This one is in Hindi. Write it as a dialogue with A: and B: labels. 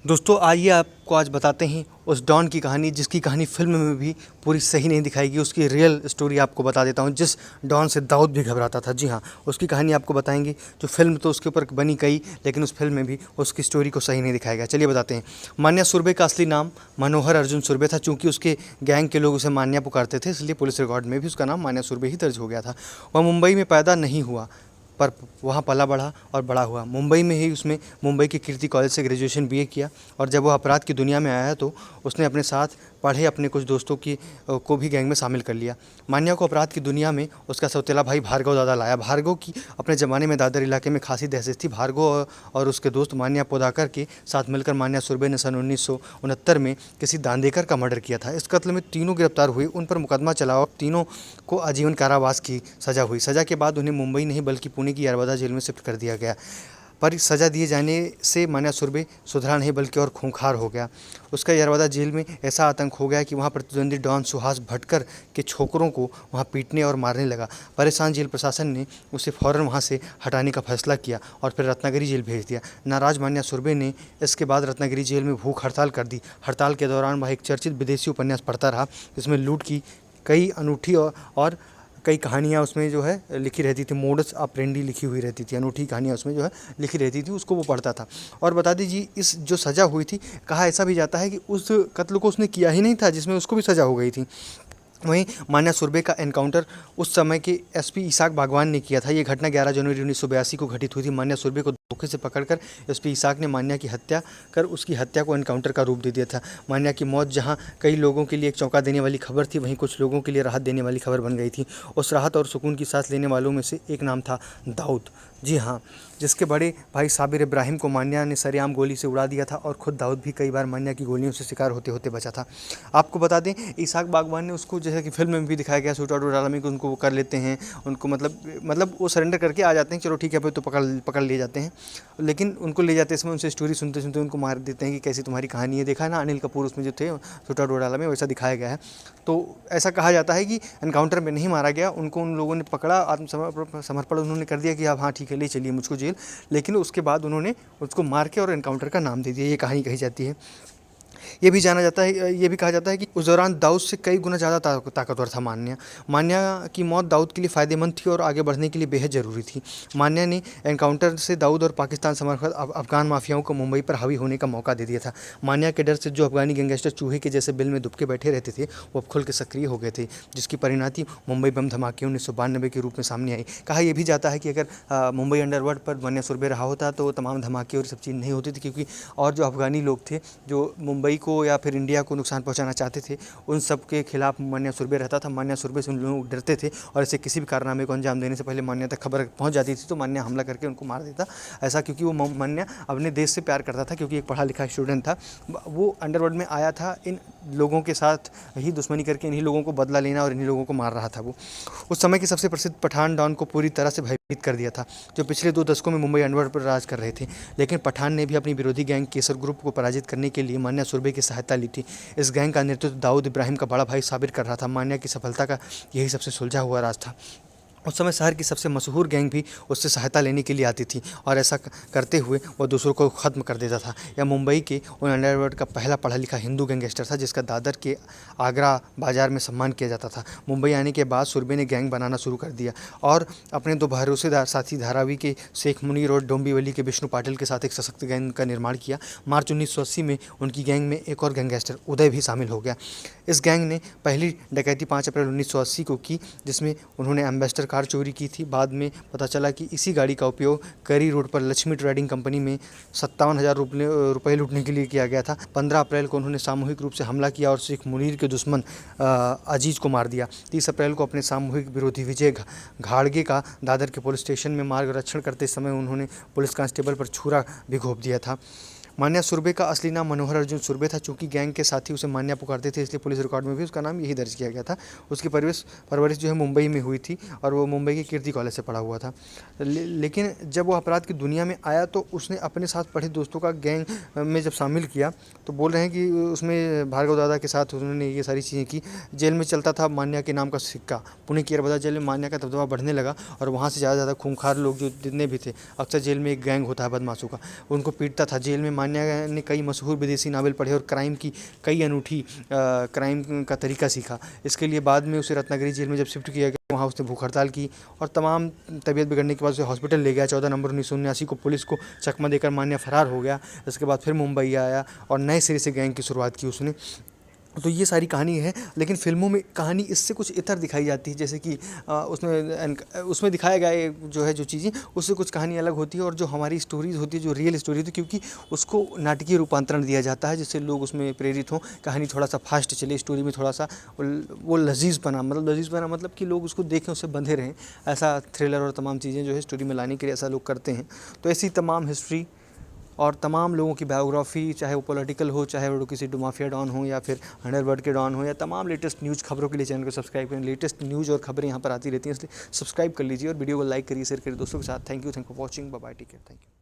A: दोस्तों आइए आपको आज बताते हैं उस डॉन की कहानी जिसकी कहानी फ़िल्म में भी पूरी सही नहीं दिखाई गई। उसकी रियल स्टोरी आपको बता देता हूँ, जिस डॉन से दाऊद भी घबराता था। जी हाँ, उसकी कहानी आपको बताएंगे। जो फ़िल्म तो उसके ऊपर बनी कई, लेकिन उस फ़िल्म में भी उसकी स्टोरी को सही नहीं दिखाया गया। चलिए बताते हैं। मान्या सुरभि का असली नाम मनोहर अर्जुन सुरभि था। चूँकि उसके गैंग के लोग उसे मान्या पुकारते थे, इसलिए पुलिस रिकॉर्ड में भी उसका नाम मान्या सुरभि ही दर्ज हो गया था। वह मुंबई में पैदा नहीं हुआ, पर वहाँ पला बढ़ा और बड़ा हुआ। मुंबई में ही उसने मुंबई के कीर्ति कॉलेज से ग्रेजुएशन बीए किया। और जब वह अपराध की दुनिया में आया तो उसने अपने साथ पढ़े अपने कुछ दोस्तों की को भी गैंग में शामिल कर लिया। मान्या को अपराध की दुनिया में उसका सौतेला भाई भार्गव दादा लाया। भार्गव की अपने ज़माने में दादर इलाके में खासी दहशत थी। भार्गव और उसके दोस्त मान्या पोदाकर के साथ मिलकर मान्या सुरभि ने सन 1969 में किसी दांदेकर का मर्डर किया था। इस कत्ल में तीनों गिरफ्तार हुए, उन पर मुकदमा चला और तीनों को आजीवन कारावास की सज़ा हुई। सज़ा के बाद उन्हें मुंबई नहीं बल्कि पुणे की यरवदा जेल में शिफ्ट कर दिया गया। पर सज़ा दिए जाने से मान्या सुरभि सुधरा नहीं बल्कि और खूंखार हो गया। उसका यरवदा जेल में ऐसा आतंक हो गया कि वहाँ प्रतिद्वंदी डॉन सुहास भटकर के छोकरों को वहाँ पीटने और मारने लगा। परेशान जेल प्रशासन ने उसे फ़ौरन वहाँ से हटाने का फैसला किया और फिर रत्नागिरी जेल भेज दिया। नाराज मान्या सुरभि ने इसके बाद रत्नागिरी जेल में भूख हड़ताल कर दी। हड़ताल के दौरान वह एक चर्चित विदेशी उपन्यास पढ़ता रहा, जिसमें लूट की कई अनूठी और कई कहानियाँ उसमें जो है लिखी रहती थी। मोडस ऑपरेंडी लिखी हुई रहती थी, अनूठी कहानियाँ उसमें जो है लिखी रहती थी। उसको वो पढ़ता था। और बता दीजिए, इस जो सज़ा हुई थी, कहा ऐसा भी जाता है कि उस कत्ल को उसने किया ही नहीं था जिसमें उसको भी सज़ा हो गई थी। वहीं मान्या सुरभि का एनकाउंटर उस समय के एसपी इसाक बागवान ने किया था। ये घटना 11 जनवरी 1982 को घटित हुई थी। मान्या सुरभि को धोखे से पकड़कर एसपी इसाक ने मान्या की हत्या कर उसकी हत्या को एनकाउंटर का रूप दे दिया था। मान्या की मौत जहां कई लोगों के लिए एक चौंका देने वाली खबर थी, वहीं कुछ लोगों के लिए राहत देने वाली खबर बन गई थी। उस राहत और सुकून की सांस लेने वालों में से एक नाम था दाऊद। जी हाँ, जिसके बड़े भाई साबिर इब्राहिम को मान्या ने सरेआम गोली से उड़ा दिया था और खुद दाऊद भी कई बार मान्या की गोलियों से शिकार होते होते बचा था। आपको बता दें, इसाक बागवान ने उसको, जैसे कि फिल्म में भी दिखाया गया, शूट आउट आलमी को उनको वो कर लेते हैं। उनको मतलब वो सरेंडर करके आ जाते हैं, चलो ठीक है भाई, तो पकड़ पकड़ लिए जाते हैं। लेकिन उनको ले जाते समय उनसे स्टोरी सुनते सुनते उनको मार देते हैं कि कैसी तुम्हारी कहानी है। देखा है ना, अनिल कपूर उसमें जो थे शूट आउट घोटाला में, वैसा दिखाया गया है। तो ऐसा कहा जाता है कि एनकाउंटर में नहीं मारा गया उनको, उन लोगों ने पकड़ा, आत्मसमर्पण उन्होंने कर दिया कि अब हाँ ठीक है, ले चलिए मुझको जेल। लेकिन उसके बाद उन्होंने उसको मार के और एनकाउंटर का नाम दे दिया। ये कहानी कही जाती है। ये भी जाना जाता है, ये भी कहा जाता है कि उस दौरान दाऊद से कई गुना ज़्यादा ताकतवर था मान्या। मान्या की मौत दाऊद के लिए फ़ायदेमंद थी और आगे बढ़ने के लिए बेहद ज़रूरी थी। मान्या ने एनकाउंटर से दाऊद और पाकिस्तान समर्थित अफगान माफियाओं को मुंबई पर हावी होने का मौका दे दिया था। मान्या के डर से जो अफगानी गैंगस्टर चूहे के जैसे बिल में दुबके बैठे रहते थे, वो अब खुल के सक्रिय हो गए थे, जिसकी परिणति मुंबई बम धमाके 1992 के रूप में सामने आई। कहा यह भी जाता है कि अगर मुंबई अंडरवर्ल्ड पर मान्या सुरभि रहा होता तो तमाम धमाके और सब चीज़ नहीं होती थी, क्योंकि और जो अफगानी लोग थे जो मुंबई को या फिर इंडिया को नुकसान पहुंचाना चाहते थे, उन सब के खिलाफ मान्या सुरभि रहता था। मान्या सुरभि से उन लोग डरते थे और ऐसे किसी भी कारनामे को अंजाम देने से पहले मान्या तक खबर पहुंच जाती थी तो मान्या हमला करके उनको मार देता। ऐसा क्योंकि वो मान्या अपने देश से प्यार करता था, क्योंकि एक पढ़ा लिखा स्टूडेंट था। वो अंडरवर्ल्ड में आया था इन लोगों के साथ ही दुश्मनी करके, इन्हीं लोगों को बदला लेना और इन्हीं लोगों को मार रहा था। वो उस समय के सबसे प्रसिद्ध पठान डॉन को पूरी तरह से भयभीत कर दिया था, जो पिछले 2 दशकों में मुंबई अंडरवर्ल्ड पर राज कर रहे थे। लेकिन पठान ने भी अपनी विरोधी गैंग केसर ग्रुप को पराजित करने के लिए मान्या सुरभि की सहायता ली थी। इस गैंग का नेतृत्व दाऊद इब्राहिम का बड़ा भाई साबिर कर रहा था। मान्या की सफलता का यही सबसे सुलझा हुआ राज था। उस समय शहर की सबसे मशहूर गैंग भी उससे सहायता लेने के लिए आती थी और ऐसा करते हुए वह दूसरों को ख़त्म कर देता था। यह मुंबई के उन अंडरवर्ल्ड का पहला पढ़ा लिखा हिंदू गैंगस्टर था, जिसका दादर के आगरा बाज़ार में सम्मान किया जाता था। मुंबई आने के बाद सुरभि ने गैंग बनाना शुरू कर दिया और अपने 2 भरोसेदार साथी धारावी के शेख मुनीर और डोंबिवली के विष्णु पाटिल के साथ एक सशक्त गैंग का निर्माण किया। मार्च 1980 में उनकी गैंग में एक और गैंगस्टर उदय भी शामिल हो गया। इस गैंग ने पहली डकैती 5 अप्रैल 1980 को की, जिसमें उन्होंने एम्बेसडर कार चोरी की थी। बाद में पता चला कि इसी गाड़ी का उपयोग करी रोड पर लक्ष्मी ट्रेडिंग कंपनी में 57,000 रुपये लूटने के लिए किया गया था। 15 अप्रैल को उन्होंने सामूहिक रूप से हमला किया और शेख मुनीर के दुश्मन अजीज़ को मार दिया। 30 अप्रैल को अपने सामूहिक विरोधी विजय घाड़गे का दादर के पुलिस स्टेशन में मार्गरक्षण करते समय उन्होंने पुलिस कांस्टेबल पर छुरा भी घोंप दिया था। मान्या सुरभि का असली नाम मनोहर अर्जुन सुरभि था। चूंकि गैंग के साथी उसे मान्या पुकारते थे, इसलिए पुलिस रिकॉर्ड में भी उसका नाम यही दर्ज किया गया था। उसकी परवरिश जो है मुंबई में हुई थी और वो मुंबई के कीर्ति कॉलेज से पढ़ा हुआ था। लेकिन जब वो अपराध की दुनिया में आया तो उसने अपने साथ पढ़े दोस्तों का गैंग में जब शामिल किया, तो बोल रहे हैं कि उसमें भार्गव दादा के साथ उन्होंने ये सारी चीज़ें की। जेल में चलता था मान्या के नाम का सिक्का। पुणे की यरवदा जेल में मान्या का दबदबा बढ़ने लगा और वहाँ से ज़्यादा खूंखार लोग जो जितने भी थे, अक्सर जेल में एक गैंग होता है बदमाशों का, उनको पीटता था। जेल में मान्या ने कई मशहूर विदेशी नावल पढ़े और क्राइम की कई अनूठी क्राइम का तरीका सीखा। इसके लिए बाद में उसे रत्नागिरी जेल में जब शिफ्ट किया गया, वहाँ उसने भूख हड़ताल की और तमाम तबीयत बिगड़ने के बाद उसे हॉस्पिटल ले गया। 14 नवंबर 1979 को पुलिस को चकमा देकर मान्या फरार हो गया। इसके बाद फिर मुंबई आया और नए सिरे से गैंग की शुरुआत की उसने। तो ये सारी कहानी है, लेकिन फ़िल्मों में कहानी इससे कुछ इतर दिखाई जाती है, जैसे कि उसमें दिखाया गया है जो है जो चीज़ें, उससे कुछ कहानी अलग होती है और जो हमारी स्टोरीज़ होती है, जो रियल स्टोरी होती है, क्योंकि उसको नाटकीय रूपांतरण दिया जाता है जिससे लोग उसमें प्रेरित हों, कहानी थोड़ा सा फास्ट चले, स्टोरी में थोड़ा सा वो लजीज़ बना मतलब कि लोग उसको देखें, उससे बंधे रहें। ऐसा थ्रिलर और तमाम चीज़ें जो है स्टोरी में लाने के लिए ऐसा लोग करते हैं। तो ऐसी तमाम हिस्ट्री और तमाम लोगों की बायोग्राफी, चाहे वो पॉलिटिकल हो, चाहे वो किसी माफिया डॉन हो या फिर अंडरवर्ल्ड के डॉन हो, या तमाम लेटेस्ट न्यूज़ खबरों के लिए चैनल को सब्सक्राइब करें। लेटेस्ट न्यूज़ और खबरें यहाँ पर आती रहती हैं, इसलिए सब्सक्राइब कर लीजिए और वीडियो को लाइक करिए, शेयर करिए दोस्तों के साथ। Thank you for watching. Bye bye, take care, thank you.